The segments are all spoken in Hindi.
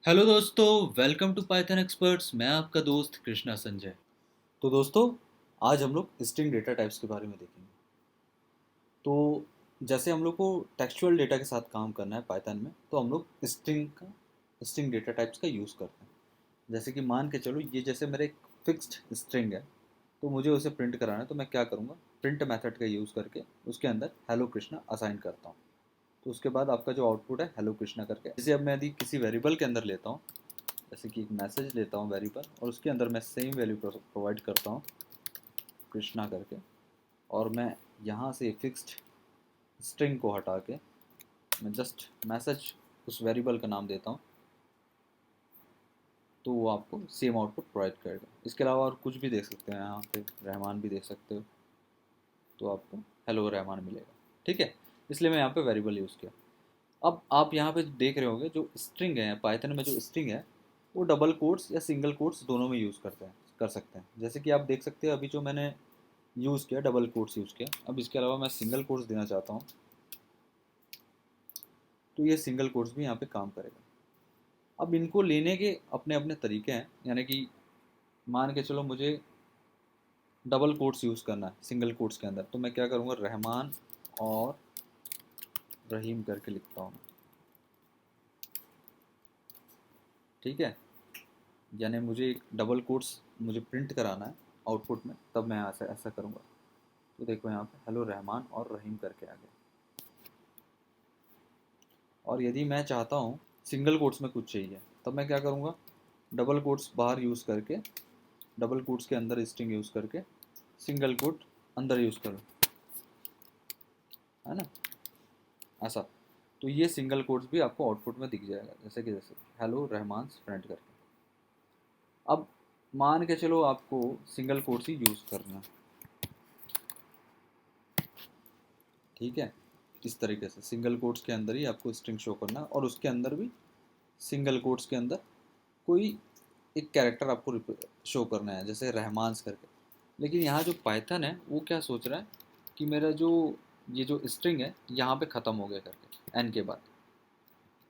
हेलो दोस्तों, वेलकम टू पाइथन एक्सपर्ट्स। मैं आपका दोस्त कृष्णा संजय। तो दोस्तों, आज हम लोग स्ट्रिंग डेटा टाइप्स के बारे में देखेंगे। तो जैसे हम लोग को टेक्सचुअल डेटा के साथ काम करना है पाइथन में, तो हम लोग स्ट्रिंग डेटा टाइप्स का यूज़ करते हैं। जैसे कि मान के चलो, ये जैसे मेरा एक फिक्स्ड स्ट्रिंग है, तो मुझे उसे प्रिंट कराना है। तो मैं क्या करूँगा, प्रिंट मेथड का यूज़ करके उसके अंदर हेलो कृष्णा असाइन करता हूँ। तो उसके बाद आपका जो आउटपुट है हेलो कृष्णा करके, जैसे अब मैं यदि किसी वेरिएबल के अंदर लेता हूँ, जैसे कि एक मैसेज लेता हूँ वेरिएबल, और उसके अंदर मैं सेम वैल्यू प्रोवाइड करता हूँ कृष्णा करके, और मैं यहाँ से फिक्स्ड स्ट्रिंग को हटा के मैं जस्ट मैसेज उस वेरिएबल का नाम देता हूँ, तो वो आपको सेम आउटपुट प्रोवाइड करेगा। इसके अलावा और कुछ भी देख सकते हैं, यहाँ पे रहमान भी देख सकते हो, तो आपको हेलो रहमान मिलेगा। ठीक है, इसलिए मैं यहाँ पे वेरिएबल यूज़ किया। अब आप यहाँ पे देख रहे होंगे, जो स्ट्रिंग है पाइथन में, जो स्ट्रिंग है वो डबल कोट्स या सिंगल कोट्स दोनों में यूज़ कर सकते हैं। जैसे कि आप देख सकते हैं, अभी जो मैंने यूज़ किया डबल कोट्स यूज़ किया। अब इसके अलावा मैं सिंगल कोट्स देना चाहता हूँ, तो ये सिंगल कोट्स भी यहाँ पे काम करेगा। अब इनको लेने के अपने अपने तरीके हैं, यानी कि मान के चलो मुझे डबल कोट्स यूज़ करना है सिंगल कोट्स के अंदर, तो मैं क्या करूँगा, रहमान और रहीम करके लिखता हूँ। ठीक है, यानी मुझे एक डबल कोट्स मुझे प्रिंट कराना है आउटपुट में, तब मैं ऐसा ऐसा करूँगा। तो देखो यहाँ पे हेलो रहमान और रहीम करके आ गया। और यदि मैं चाहता हूँ सिंगल कोट्स में कुछ चाहिए, तब मैं क्या करूँगा, डबल कोट्स बाहर यूज़ करके, डबल कोट्स के अंदर स्ट्रिंग यूज़ करके सिंगल कोट अंदर यूज़ करूँ, है ना, ऐसा। तो ये सिंगल कोट्स भी आपको आउटपुट में दिख जाएगा, जैसे हेलो रहमान फ्रेंड करके। अब मान के चलो आपको सिंगल कोट्स ही यूज़ करना है। ठीक है, इस तरीके से सिंगल कोट्स के अंदर ही आपको स्ट्रिंग शो करना है, और उसके अंदर भी सिंगल कोट्स के अंदर कोई एक कैरेक्टर आपको शो करना है, जैसे रहमान्स करके। लेकिन यहाँ जो पाइथन है वो क्या सोच रहा है कि मेरा जो ये जो स्ट्रिंग है यहाँ पे ख़त्म हो गया करके एन के बाद,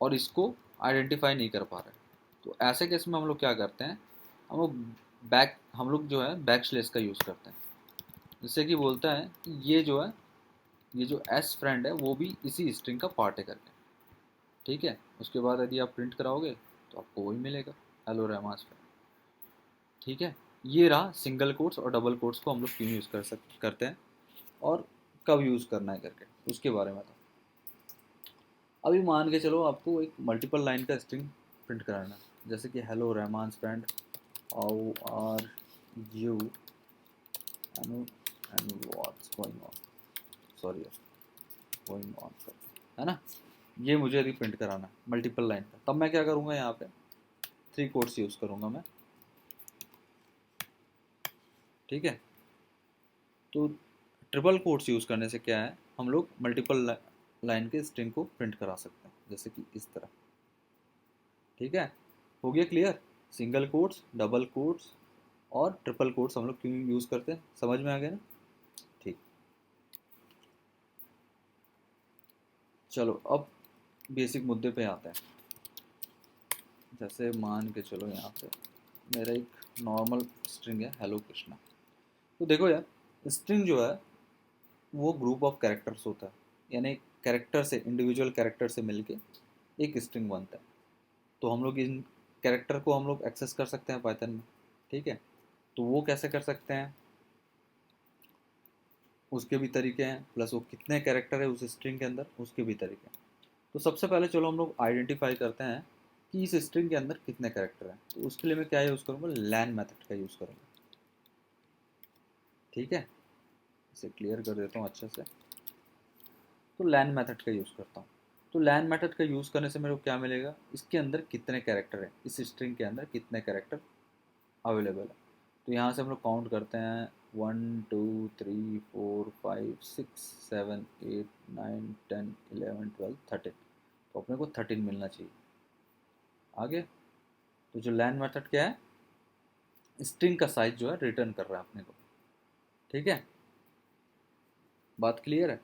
और इसको आइडेंटिफाई नहीं कर पा रहे। तो ऐसे केस में हम लोग क्या करते हैं, हम लोग जो है बैक स्लेस का यूज़ करते हैं, जिससे कि बोलता है कि ये जो है, ये जो एस फ्रेंड है वो भी इसी स्ट्रिंग का पार्ट है करके। ठीक है, उसके बाद यदि आप प्रिंट कराओगे तो आपको वही मिलेगा, हेलो रहमान फ्रेंड। ठीक है, ये रहा सिंगल कोट्स और डबल कोट्स को हम लोग क्यों यूज़ करते हैं, और कब यूज़ करना है करके, उसके बारे में था। अभी मान के चलो आपको एक मल्टीपल लाइन का स्ट्रिंग प्रिंट कराना है, जैसे कि hello Rahman friend, how are you, and what's going on, sorry going on, है ना। ये मुझे यदि प्रिंट कराना है मल्टीपल लाइन का, तब मैं क्या करूँगा, यहाँ पे थ्री कोट्स यूज़ करूँगा मैं। ठीक है, तो ट्रिपल कोट्स यूज़ करने से क्या है, हम लोग मल्टीपल लाइन के स्ट्रिंग को प्रिंट करा सकते हैं, जैसे कि इस तरह। ठीक है, हो गया clear. Single quotes, double quotes और ट्रिपल कोट्स हम लोग क्यों यूज़ करते हैं, समझ में आ गया ना। ठीक, चलो अब बेसिक मुद्दे पे आते हैं। जैसे मान के चलो यहाँ पे मेरा एक नॉर्मल स्ट्रिंग है हेलो कृष्णा। तो देखो यार, स्ट्रिंग जो है वो ग्रुप ऑफ कैरेक्टर्स होता है, यानी कैरेक्टर से, इंडिविजुअल कैरेक्टर से मिलके एक स्ट्रिंग बनता है। तो हम लोग इन कैरेक्टर को हम लोग एक्सेस कर सकते हैं पाइथन में। ठीक है, तो वो कैसे कर सकते हैं, उसके भी तरीके हैं, प्लस वो कितने कैरेक्टर है उस स्ट्रिंग के अंदर उसके भी तरीके हैं। तो सबसे पहले चलो हम लोग आइडेंटिफाई करते हैं कि इस स्ट्रिंग के अंदर कितने कैरेक्टर हैं। तो उसके लिए मैं क्या यूज़ करूँगा, लैन मेथड का यूज़ करूँगा। ठीक है, इसे क्लियर कर देता हूँ अच्छे से। तो लैन मेथड का यूज़ करता हूँ। तो लैन मेथड का यूज़ करने से मेरे को क्या मिलेगा, इसके अंदर कितने कैरेक्टर हैं, इस स्ट्रिंग के अंदर कितने कैरेक्टर अवेलेबल है। तो यहाँ से हम लोग काउंट करते हैं, 1 2 3 4 5 6 7 8 9 10 11 12 13। तो अपने को 13 मिलना चाहिए। आगे, तो जो लैन मेथड क्या है, स्ट्रिंग का साइज जो है रिटर्न कर रहा है अपने को। ठीक है, बात क्लियर है।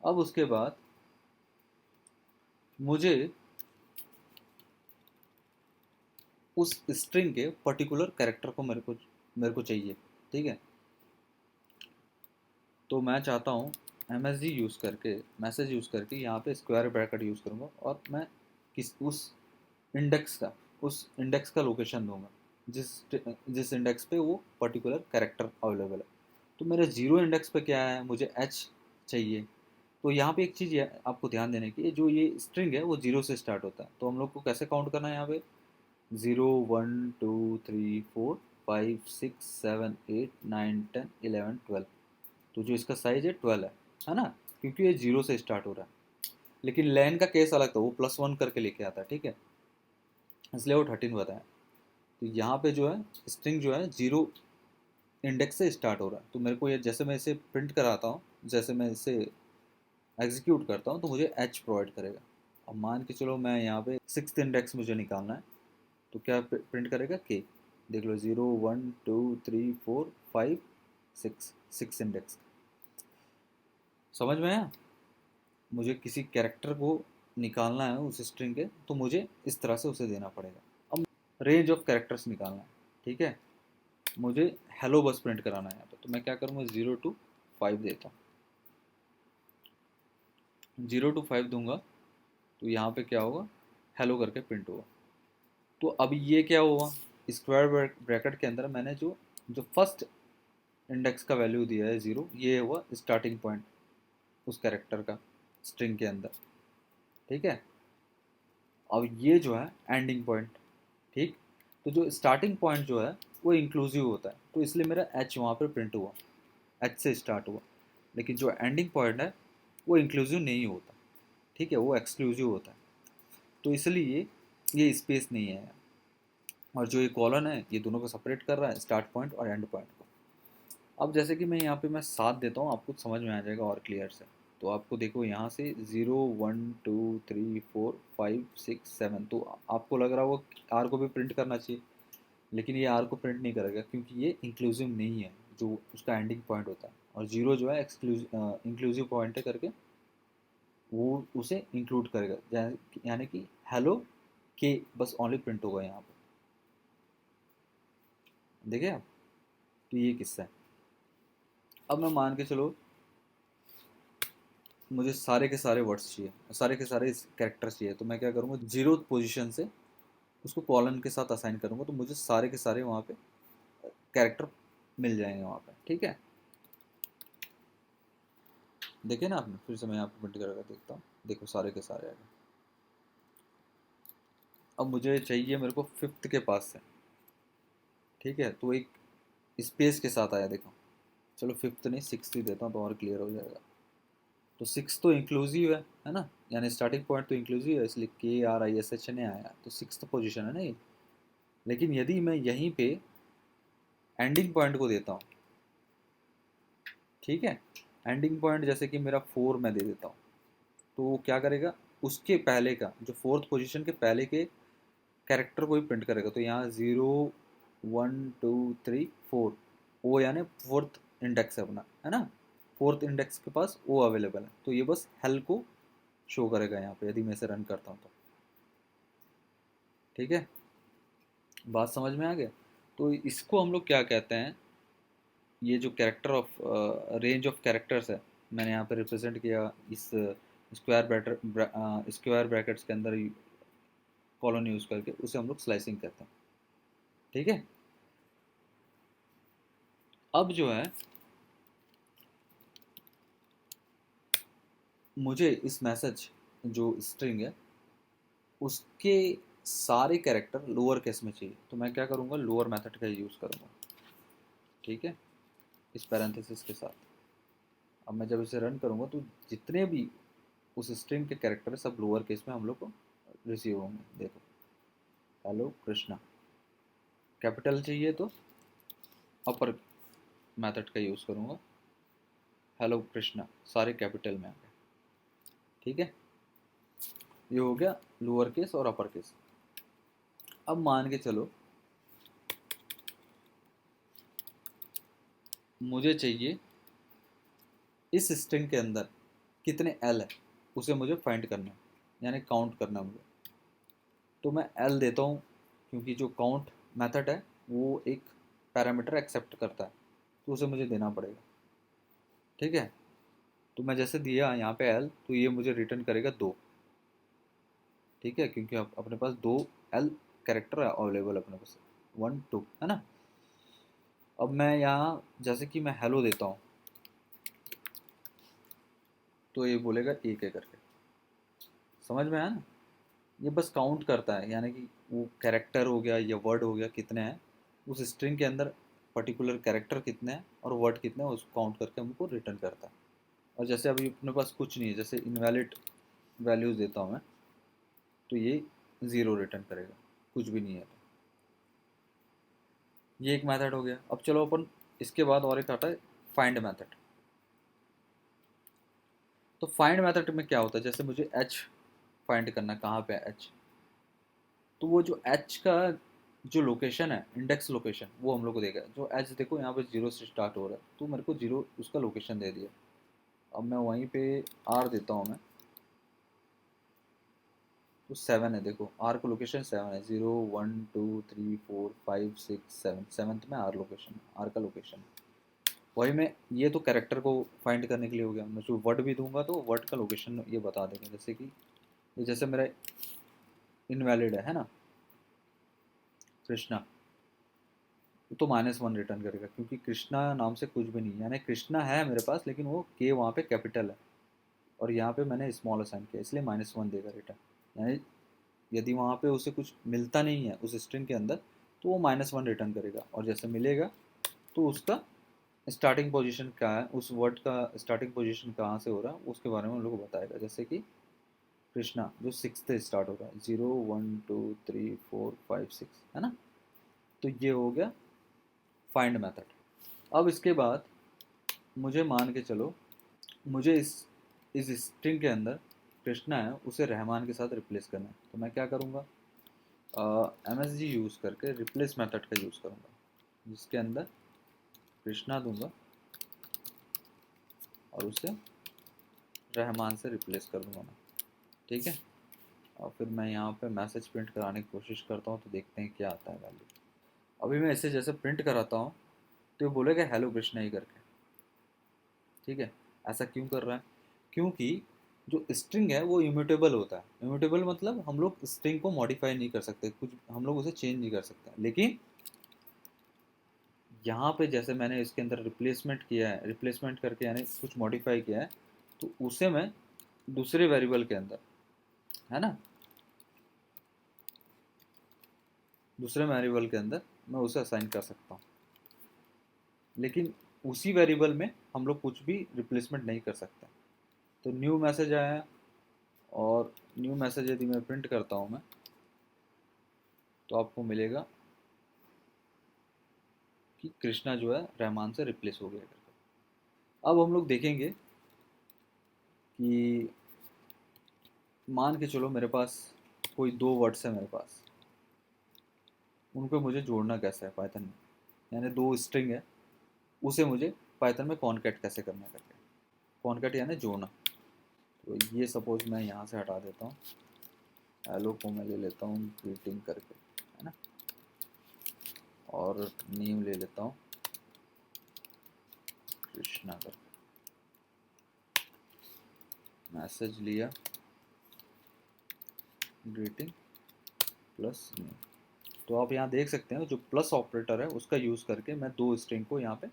अब उसके बाद मुझे उस स्ट्रिंग के पर्टिकुलर कैरेक्टर को मेरे को चाहिए। ठीक है, तो मैं चाहता हूँ MSG यूज़ करके, मैसेज यूज़ करके यहाँ पे स्क्वायर ब्रैकेट यूज़ करूँगा और मैं इंडेक्स का उस इंडेक्स का लोकेशन दूंगा जिस जिस इंडेक्स पे वो पर्टिकुलर कैरेक्टर अवेलेबल है। तो मेरे जीरो इंडेक्स पे क्या है, मुझे एच चाहिए। तो यहाँ पे एक चीज़ आपको ध्यान देने की, जो ये स्ट्रिंग है वो जीरो से स्टार्ट होता है, तो हम लोग को कैसे काउंट करना है यहाँ पे, 0 1 2 3 4 5 6 7 8 9 10 11 12। तो जो इसका साइज है 12 है ना, क्योंकि ये जीरो से स्टार्ट हो रहा है। लेकिन लैन का केस अलग था, वो +1 करके लेके आता है। ठीक है, इसलिए वो 13 बताया। तो यहाँ पे जो है स्ट्रिंग जो है जीरो इंडेक्स से स्टार्ट हो रहा है, तो मेरे को ये जैसे मैं इसे प्रिंट कराता हूँ, जैसे मैं इसे एग्जीक्यूट करता हूँ, तो मुझे एच प्रोवाइड करेगा। अब मान के चलो मैं यहाँ पे 6th इंडेक्स मुझे निकालना है, तो क्या प्रिंट करेगा, के। देख लो 0 1 2 3 4 5 6, 6 इंडेक्स। समझ में आया? मुझे किसी कैरेक्टर को निकालना है उस स्ट्रिंग के, तो मुझे इस तरह से उसे देना पड़ेगा। अब रेंज ऑफ कैरेक्टर्स निकालना है। ठीक है, मुझे हेलो बस प्रिंट कराना है यहाँ पे, तो मैं क्या करूँगा, 0 to 5 देता हूँ। 0 to 5 दूंगा, तो यहाँ पे क्या होगा, हेलो करके प्रिंट होगा। तो अब ये क्या हुआ, स्क्वायर ब्रैकेट के अंदर मैंने जो जो फर्स्ट इंडेक्स का वैल्यू दिया है 0, ये हुआ स्टार्टिंग पॉइंट उस कैरेक्टर का स्ट्रिंग के अंदर। ठीक है, अब ये जो है एंडिंग पॉइंट। ठीक, तो जो स्टार्टिंग पॉइंट जो है वो इंक्लूसिव होता है, तो इसलिए मेरा एच वहाँ पर प्रिंट हुआ, एच से स्टार्ट हुआ। लेकिन जो एंडिंग पॉइंट है वो इंक्लूसिव नहीं होता। ठीक है, वो एक्सक्लूसिव होता है, तो इसलिए ये स्पेस नहीं है। और जो ये कॉलन है ये दोनों को सेपरेट कर रहा है, स्टार्ट पॉइंट और एंड पॉइंट को। अब जैसे कि मैं यहाँ पे मैं 7 देता हूँ, आपको समझ में आ जाएगा और क्लियर से। तो आपको देखो यहाँ से 0 1 2 3 4 5 6 7, तो आपको लग रहा होगा आर को भी प्रिंट करना चाहिए, लेकिन ये आर को प्रिंट नहीं करेगा क्योंकि ये इंक्लूसिव नहीं है, जो उसका एंडिंग पॉइंट होता है। और जीरो जो है इंक्लूसिव पॉइंट है करके वो उसे इंक्लूड करेगा, यानी कि हेलो के बस ओनली प्रिंट होगा यहाँ पे। देखिए आप, तो ये किस्सा है। अब मैं मान के चलो मुझे सारे के सारे वर्ड्स चाहिए, सारे के सारे कैरेक्टर्स चाहिए, तो मैं क्या करूँगा, जीरो पोजीशन से उसको कॉलन के साथ असाइन करूँगा, तो मुझे सारे के सारे वहाँ पे कैरेक्टर मिल जाएंगे वहाँ पे। ठीक है, देखिए ना आपने, फिर से मैं यहाँ पे प्रिंट करके देखता हूँ, देखो सारे के सारे आ गए। अब मुझे चाहिए मेरे को फिफ्थ के पास से। ठीक है, तो एक स्पेस के साथ आया, देखो। चलो फिफ्थ नहीं, सिक्स ही देता हूँ तो और क्लियर हो जाएगा। तो सिक्स तो इंक्लूसिव है ना, यानी स्टार्टिंग पॉइंट तो इंक्लूसिव है, इसलिए KRISH ने आया, तो सिक्स पोजीशन है ना ये। लेकिन यदि मैं यहीं पे एंडिंग पॉइंट को देता हूँ, ठीक है, एंडिंग पॉइंट जैसे कि मेरा 4 मैं दे देता हूँ, तो वो क्या करेगा, उसके पहले का जो फोर्थ पोजीशन के पहले के कैरेक्टर को ही प्रिंट करेगा। तो यहाँ 0 1 2 3 4, वो यानी फोर्थ इंडेक्स है अपना, है ना, फोर्थ इंडेक्स के पास वो अवेलेबल है, तो ये बस हेल को शो करेगा यहाँ पे यदि मैं इसे रन करता हूँ तो। ठीक है, बात समझ में आ गया? तो इसको हम लोग क्या कहते हैं, ये जो character of range of characters है, मैंने यहाँ पे रिप्रेजेंट किया इस स्क्वायर ब्रैकेट्स के अंदर कॉलन यूज़ करके, उसे हम लोग स्लाइसिंग कहते हैं। ठीक है, अब जो है मुझे इस मैसेज जो स्ट्रिंग है उसके सारे कैरेक्टर लोअर केस में चाहिए, तो मैं क्या करूँगा, लोअर मेथड का यूज़ करूँगा। ठीक है, इस पैरेंथेसिस के साथ। अब मैं जब इसे रन करूँगा तो जितने भी उस स्ट्रिंग के कैरेक्टर है सब लोअर केस में हम लोग को रिसीव होंगे। देखो, हेलो कृष्णा, कैपिटल चाहिए तो अपर मेथड का यूज़ करूँगा, हेलो कृष्णा सारे कैपिटल में आ गए। ठीक है, ये हो गया लोअर केस और अपर केस। अब मान के चलो मुझे चाहिए इस स्ट्रिंग के अंदर कितने एल है उसे मुझे फाइंड करना है, यानी काउंट करना है मुझे। तो मैं एल देता हूँ क्योंकि जो काउंट मेथड है वो एक पैरामीटर एक्सेप्ट करता है, तो उसे मुझे देना पड़ेगा। ठीक है, तो मैं जैसे दिया यहाँ पे एल, तो ये मुझे रिटर्न करेगा 2। ठीक है, क्योंकि अपने पास 2 एल कैरेक्टर अवेलेबल अपने पास, 1 2 है ना। अब मैं यहाँ जैसे कि मैं हेलो देता हूँ, तो ये बोलेगा एक है करके। समझ में आया ना? ये बस काउंट करता है, यानी कि वो कैरेक्टर हो गया या वर्ड हो गया कितने हैं उस स्ट्रिंग के अंदर, पर्टिकुलर कैरेक्टर कितने हैं और वर्ड कितने हैं उसको काउंट करके हमको रिटर्न करता है। और जैसे अभी अपने पास कुछ नहीं है, जैसे इनवैलिड वैल्यूज़ देता हूँ मैं, तो ये 0 रिटर्न करेगा, कुछ भी नहीं है। ये एक मेथड हो गया। अब चलो अपन इसके बाद और एक आता है फाइंड मेथड। तो फाइंड मेथड में क्या होता है, जैसे मुझे एच फाइंड करना, कहाँ पे है एच, तो वो जो एच का जो लोकेशन है, इंडेक्स लोकेशन, वो हम लोग को देगा। जो एच देखो यहाँ पे 0 से स्टार्ट हो रहा है, तो मेरे को 0 उसका लोकेशन दे दिया। अब मैं वहीं पे आर देता हूँ मैं, तो 7 है, देखो आर का लोकेशन 7 है, 0 1 2 3 4 5 6 7, सेवन्थ में आर लोकेशन, आर का लोकेशन। वही मैं, ये तो कैरेक्टर को फाइंड करने के लिए हो गया। मैं जो वर्ड भी दूंगा तो वर्ड का लोकेशन ये बता देगा। जैसे कि ये जैसे मेरा इनवैलिड है ना, कृष्णा, तो -1 रिटर्न करेगा, क्योंकि कृष्णा नाम से कुछ भी नहीं है, यानी कृष्णा है मेरे पास लेकिन वो के वहाँ पे कैपिटल है और यहाँ पे मैंने स्मॉल असाइन किया, इसलिए -1 देगा रिटर्न। यानी यदि वहाँ पे उसे कुछ मिलता नहीं है उस स्ट्रिंग के अंदर, तो वो -1 रिटर्न करेगा। और जैसे मिलेगा तो उसका स्टार्टिंग पोजीशन क्या है, उस वर्ड का स्टार्टिंग पोजीशन कहाँ से हो रहा है उसके बारे में हम लोग को बताएगा। जैसे कि कृष्णा जो 6 से स्टार्ट हो रहा है, 0 1 2 3 4 5 6, है ना। तो ये हो गया फाइंड मेथड। अब इसके बाद मुझे मान के चलो, मुझे इस स्ट्रिंग के अंदर कृष्णा है उसे रहमान के साथ रिप्लेस करना है, तो मैं क्या करूँगा, MSG यूज़ करके रिप्लेस मेथड का यूज़ करूँगा, जिसके अंदर कृष्णा दूंगा और उसे रहमान से रिप्लेस कर दूंगा मैं। ठीक है, और फिर मैं यहाँ पे मैसेज प्रिंट कराने की कोशिश करता हूँ, तो देखते हैं क्या आता है वैल्यू। अभी मैं इसे जैसे प्रिंट कराता हूँ, तो ये बोलेगा हेलो कृष्णा ही करके। ठीक है, ऐसा क्यों कर रहा है, क्योंकि जो स्ट्रिंग है वो इम्यूटेबल होता है। इम्यूटेबल मतलब हम लोग स्ट्रिंग को मॉडिफाई नहीं कर सकते, कुछ हम लोग उसे चेंज नहीं कर सकते। लेकिन यहाँ पे जैसे मैंने इसके अंदर रिप्लेसमेंट किया है, रिप्लेसमेंट करके यानी कुछ मॉडिफाई किया है, तो उसे मैं दूसरे वेरिएबल के अंदर, है ना, दूसरे वेरिएबल के अंदर मैं उसे असाइन कर सकता हूँ। लेकिन उसी वेरिएबल में हम लोग कुछ भी रिप्लेसमेंट नहीं कर सकते। तो न्यू मैसेज आया, और न्यू मैसेज यदि मैं प्रिंट करता हूँ मैं, तो आपको मिलेगा कि कृष्णा जो है रहमान से रिप्लेस हो गया करके। अब हम लोग देखेंगे कि मान के चलो मेरे पास कोई 2 वर्ड्स है मेरे पास, उनको मुझे जोड़ना कैसे है पाइथन में, यानी 2 स्ट्रिंग है, उसे मुझे पाइथन में कॉनकैट कैसे करना है करके। कॉनकैट यानी जोड़ना। तो ये सपोज मैं यहाँ से हटा देता हूँ, हेलो को मैं ले लेता हूँ ग्रीटिंग करके, है ना, और नेम ले लेता हूँ कृष्णा करके, मैसेज लिया ग्रीटिंग प्लस नेम। तो आप यहाँ देख सकते हैं जो प्लस ऑपरेटर है उसका यूज़ करके मैं 2 स्ट्रिंग को यहाँ पे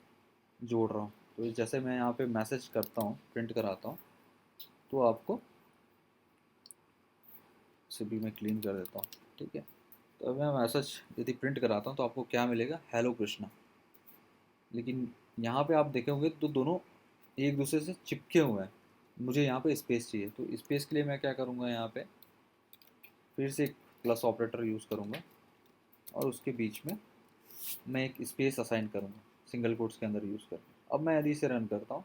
जोड़ रहा हूँ। तो जैसे मैं यहाँ पे मैसेज करता हूँ, प्रिंट कराता हूँ, तो आपको इसे भी मैं क्लीन कर देता हूँ। ठीक है, तो अब मैं मैसेज यदि प्रिंट कराता हूँ तो आपको क्या मिलेगा, हेलो कृष्णा। लेकिन यहाँ पे आप देखेंगे तो दोनों एक दूसरे से चिपके हुए हैं। मुझे यहाँ पे स्पेस चाहिए, तो स्पेस के लिए मैं क्या करूँगा, यहाँ पे फिर से एक प्लस ऑपरेटर यूज़ करूँगा और उसके बीच में मैं एक स्पेस असाइन करूँगा सिंगल कोट्स के अंदर यूज़ करके। अब मैं यदि इसे रन करता हूँ,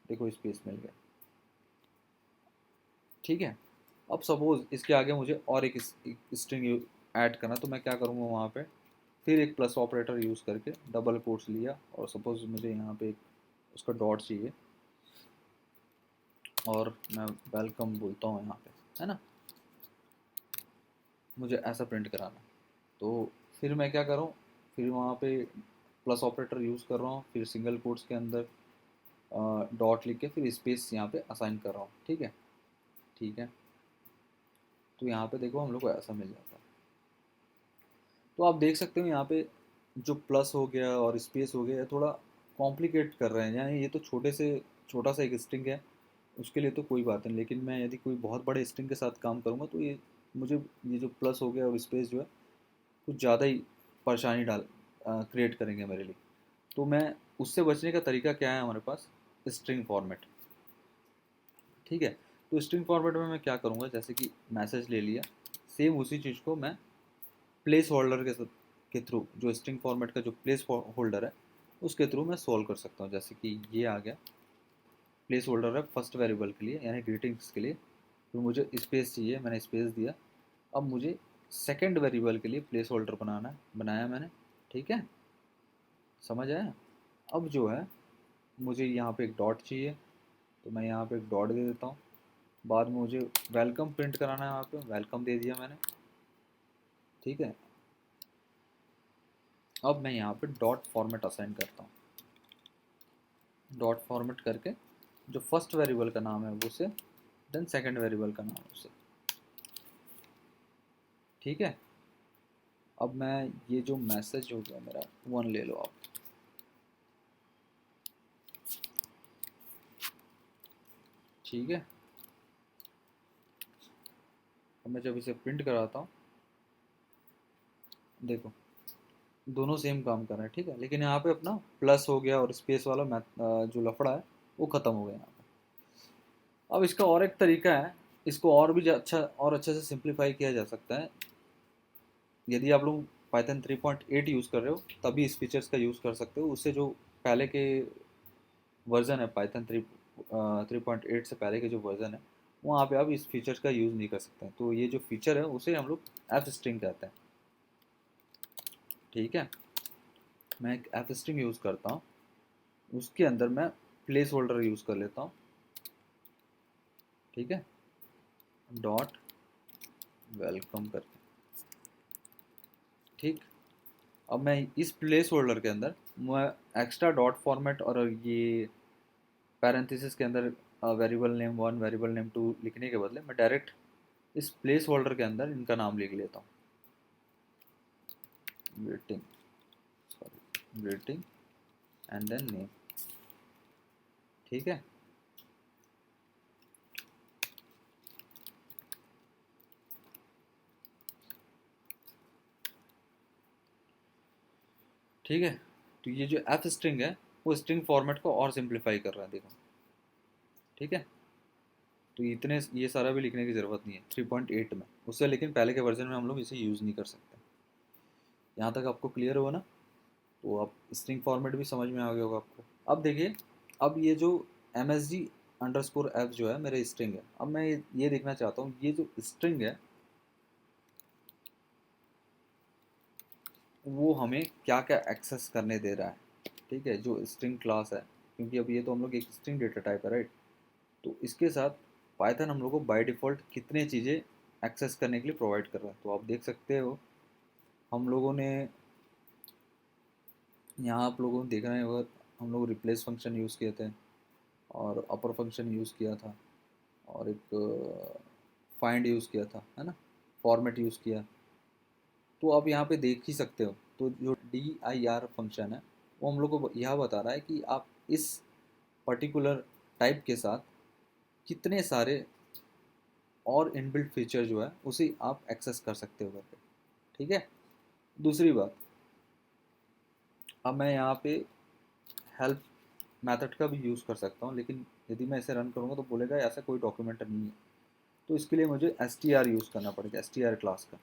देखो स्पेस मिल गया। ठीक है, अब सपोज इसके आगे मुझे और एक स्ट्रिंग ऐड करना, तो मैं क्या करूँगा, वहाँ पे फिर एक प्लस ऑपरेटर यूज़ करके डबल कोट्स लिया, और सपोज मुझे यहाँ पे एक उसका डॉट चाहिए, और मैं वेलकम बोलता हूँ यहाँ पे, है ना, मुझे ऐसा प्रिंट कराना। तो फिर मैं क्या कर रहा हूँ, फिर वहाँ पे प्लस ऑपरेटर यूज़ कर रहा हूँ, फिर सिंगल कोट्स के अंदर डॉट लिख के फिर स्पेस यहाँ पे असाइन कर रहा हूँ। ठीक है, ठीक है। तो यहाँ पे देखो हम लोग को ऐसा मिल जाता है। तो आप देख सकते हो यहाँ पे जो प्लस हो गया और स्पेस हो गया थोड़ा कॉम्प्लिकेट कर रहे हैं, यानी ये तो छोटा सा एक स्ट्रिंग है, उसके लिए तो कोई बात नहीं, लेकिन मैं यदि कोई बहुत बड़े स्ट्रिंग के साथ काम करूँगा तो ये जो प्लस हो गया और स्पेस जो है कुछ ज़्यादा ही परेशानी क्रिएट करेंगे मेरे लिए। तो मैं उससे बचने का तरीका क्या है हमारे पास, स्ट्रिंग फॉर्मेट। ठीक है, तो स्ट्रिंग फॉर्मेट में मैं क्या करूँगा, जैसे कि मैसेज ले लिया, सेम उसी चीज़ को मैं प्लेस होल्डर के थ्रू, जो स्ट्रिंग फॉर्मेट का जो प्लेस होल्डर है उसके थ्रू मैं सॉल्व कर सकता हूँ। जैसे कि ये आ गया, प्लेस होल्डर है फर्स्ट वेरिएबल के लिए यानी ग्रीटिंग्स के लिए, फिर मुझे स्पेस चाहिए, मैंने स्पेस दिया। अब मुझे सेकंड वेरिएबल के लिए प्लेस होल्डर बनाया मैंने। ठीक है, समझ आया। अब जो है मुझे यहाँ पे एक डॉट चाहिए, तो मैं यहाँ पे एक डॉट दे देता हूँ। बाद में मुझे वेलकम प्रिंट कराना है, यहाँ पे वेलकम दे दिया मैंने। ठीक है, अब मैं यहाँ पे डॉट फॉर्मेट असाइन करता हूँ। डॉट फॉर्मेट करके जो फर्स्ट वेरिएबल का नाम है वो से, देन सेकंड वेरिएबल का नाम उसे। ठीक है, अब मैं ये जो मैसेज हो गया मेरा 1 ले लो आप। ठीक है, अब मैं जब इसे प्रिंट कराता हूँ, देखो दोनों सेम काम कर रहे हैं। ठीक है, लेकिन यहाँ पे अपना प्लस हो गया और स्पेस वाला जो लफड़ा है वो ख़त्म हो गया यहाँ पे। अब इसका और एक तरीका है, इसको और भी अच्छे से सिंप्लीफाई किया जा सकता है। यदि आप लोग पाइथन 3.8 यूज़ कर रहे हो तभी इस फीचर्स का यूज़ कर सकते हो। उससे जो पहले के वर्जन है पाइथन 3.8 से पहले के जो वर्जन है वहाँ पे आप इस फीचर्स का यूज़ नहीं कर सकते हैं। तो ये जो फीचर है उसे हम लोग एफ स्ट्रिंग कहते हैं। ठीक है, मैं एक एफ स्ट्रिंग यूज़ करता हूँ, उसके अंदर मैं प्लेस होल्डर यूज़ कर लेता हूँ। ठीक है, डॉट वेलकम करके। ठीक, अब मैं इस प्लेस होल्डर के अंदर मैं एक्स्ट्रा डॉट फॉर्मेट और ये पैरेंथेसिस के अंदर वेरिएबल नेम 1 वेरिएबल नेम 2 लिखने के बदले मैं डायरेक्ट इस प्लेस होल्डर के अंदर इनका नाम लिख लेता हूँ। Greeting, sorry greeting and then name. ठीक है, ठीक है। तो ये जो एफ स्ट्रिंग है वो स्ट्रिंग फॉर्मेट को और सिंप्लीफाई कर रहा है, देखो। ठीक है, तो इतने ये सारा भी लिखने की ज़रूरत नहीं है 3.8 में उससे, लेकिन पहले के वर्जन में हम लोग इसे यूज़ नहीं कर सकते। यहाँ तक आपको क्लियर हुआ ना? तो अब स्ट्रिंग फॉर्मेट भी समझ में आ गया होगा आपको। अब देखिए, अब ये जो MSG_F जो है मेरे स्ट्रिंग है, अब मैं ये देखना चाहता हूँ ये जो स्ट्रिंग है वो हमें क्या क्या एक्सेस करने दे रहा है। ठीक है, जो स्ट्रिंग क्लास है, क्योंकि अब ये तो हम लोग एक स्ट्रिंग डेटा टाइप है, राइट। तो इसके साथ पाइथन हम लोग को बाय डिफ़ॉल्ट कितने चीज़ें एक्सेस करने के लिए प्रोवाइड कर रहा है। तो आप देख सकते हो हम लोगों ने यहाँ, आप लोगों ने देखा है होगा, हम लोग रिप्लेस फंक्शन यूज़ किए थे और अपर फंक्शन यूज़ किया था और एक फाइंड यूज़ किया था, है ना, फॉर्मेट यूज़ किया। तो आप यहाँ पे देख ही सकते हो, तो जो dir फंक्शन है वो हम लोग को यह बता रहा है कि आप इस पर्टिकुलर टाइप के साथ कितने सारे और इनबिल्ट फीचर जो है उसे आप एक्सेस कर सकते हो करके। ठीक है, दूसरी बात, अब मैं यहाँ पे हेल्प मेथड का भी यूज़ कर सकता हूँ, लेकिन यदि मैं इसे रन करूँगा तो बोलेगा ऐसा कोई डॉक्यूमेंट नहीं है। तो इसके लिए मुझे str यूज़ करना पड़ेगा, str क्लास का।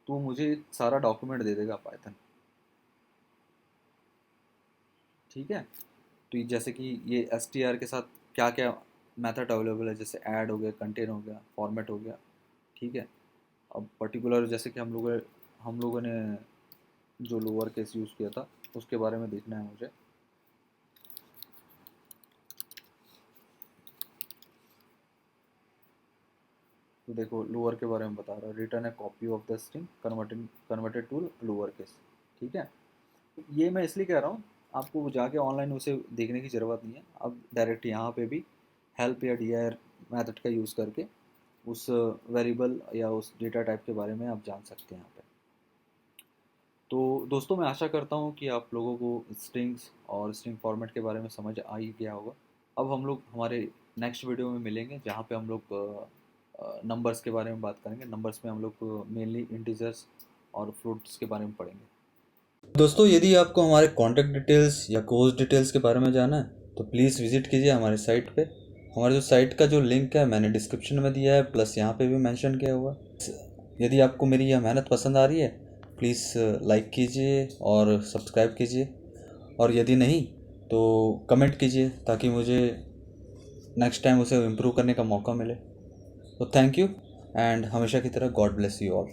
तो मुझे सारा डॉक्यूमेंट दे देगा पाइथन। ठीक है, तो जैसे कि ये str के साथ क्या क्या मेथड अवेलेबल है, जैसे ऐड हो गया, कंटेन हो गया, फॉर्मेट हो गया। ठीक है, अब पर्टिकुलर जैसे कि हम लोगों ने जो लोअर केस यूज़ किया था उसके बारे में देखना है मुझे। तो तो देखो लोअर के बारे में बता रहा है, return a copy of the string converted to lower case. ठीक है, ये मैं इसलिए कह रहा हूँ, आपको जाके ऑनलाइन उसे देखने की ज़रूरत नहीं है, अब डायरेक्ट यहाँ पे भी हेल्प या dir मेथड का यूज़ करके उस वेरिएबल या उस डेटा टाइप के बारे में आप जान सकते हैं यहाँ पे। तो दोस्तों मैं आशा करता हूँ कि आप लोगों को स्ट्रिंग्स और स्ट्रिंग फॉर्मेट के बारे में समझ आ ही गया होगा। अब हम लोग हमारे नेक्स्ट वीडियो में मिलेंगे, जहाँ पे हम लोग नंबर्स के बारे में बात करेंगे। नंबर्स में हम लोग मेनली इंटीजर्स और फ्लोट्स के बारे में पढ़ेंगे। दोस्तों यदि आपको हमारे कॉन्टैक्ट डिटेल्स या कोर्स डिटेल्स के बारे में जाना है तो प्लीज़ विज़िट कीजिए हमारे साइट पे। हमारे जो साइट का जो लिंक है मैंने डिस्क्रिप्शन में दिया है, प्लस यहाँ पे भी मेंशन किया हुआ है। यदि आपको मेरी यह मेहनत पसंद आ रही है प्लीज़ लाइक कीजिए और सब्सक्राइब कीजिए, और यदि नहीं तो कमेंट कीजिए ताकि मुझे नेक्स्ट टाइम उसे इम्प्रूव करने का मौका मिले। तो थैंक यू, एंड हमेशा की तरह गॉड ब्लेस यू ऑल।